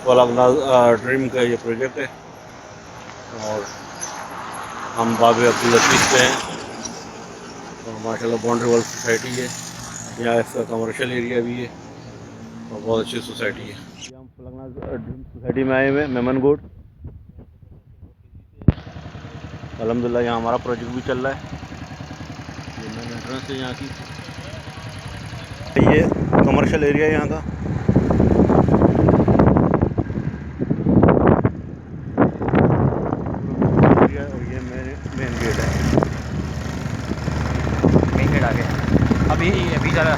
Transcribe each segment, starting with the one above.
Falaknaz dream का ये project है और हम बाब अब्दुल लतीफ़ पे हैं और माशाल्लाह बाउंड्री वाल सोसाइटी है। यहाँ इसका कमर्शियल एरिया भी है और बहुत अच्छी सोसाइटी है। हम फलकनाज ड्रीम सोसाइटी में आए हुए हैं मेमन गोड। अल्हम्दुलिल्लाह यहाँ हमारा प्रोजेक्ट भी चल रहा है। ये मेन एंट्रेंस है यहाँ की। ये कमर्शियल एरिया है यहाँ का। और ये मेन गेट है। मेन गेट आ गया अभी अभी ज़रा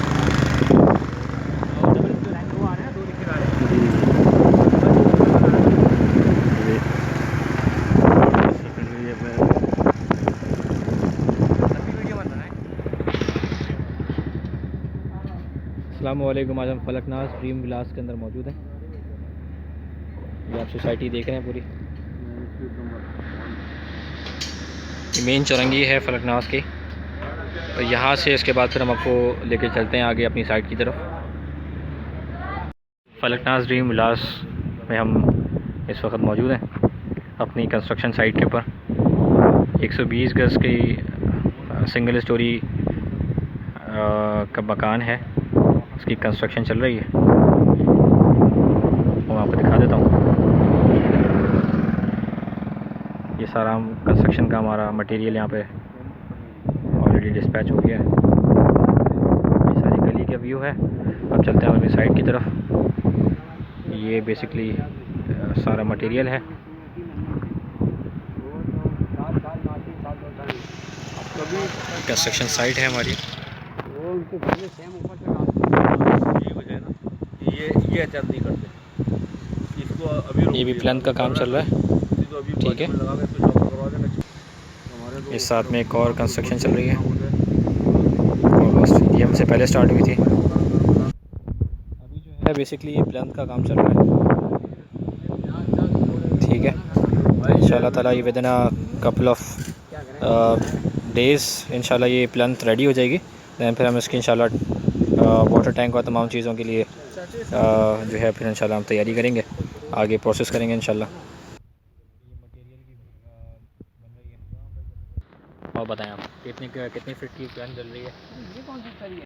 अस्सलामुअलैकुम। आज हम फलकनाज ड्रीम विलास के अंदर मौजूद हैं। ये आप सोसाइटी देख रहे हैं पूरी। ये मेन चौरंगी है फलकनाज की और यहाँ से इसके बाद फिर हम आपको लेके चलते हैं आगे अपनी साइड की तरफ। फलकनाज ड्रीम विलास में हम इस वक्त मौजूद हैं अपनी कंस्ट्रक्शन साइट के ऊपर। 120 गज की सिंगल स्टोरी का मकान है, उसकी कंस्ट्रक्शन चल रही है। मैं आपको दिखा देता हूँ। ये सारा कंस्ट्रक्शन का हमारा मटेरियल यहाँ पे ऑलरेडी डिस्पैच हो गया है। ये सारी गली का व्यू है। अब चलते हैं अपनी साइड की तरफ। ये बेसिकली सारा मटेरियल है। कंस्ट्रक्शन साइट है हमारी। ये अचर नहीं करते इसको अभी। ये भी प्लान का काम चल रहा है, ठीक है। इस साथ में एक और कंस्ट्रक्शन चल रही है, ऑलमोस्ट ये हमसे पहले स्टार्ट हुई थी। अभी जो है बेसिकली ये प्लान का काम चल रहा है, ठीक है। इंशाल्लाह ताला ये within a couple of days इंशाल्लाह ये प्लांट रेडी हो जाएगी। दैन फिर हम इसकी इंशाल्लाह वाटर टैंक और तमाम चीज़ों के लिए जो है फिर इंशाल्लाह हम तैयारी करेंगे, आगे प्रोसेस करेंगे इंशाल्लाह। और बताएं आप कितनी फीट की प्लान चल रही है?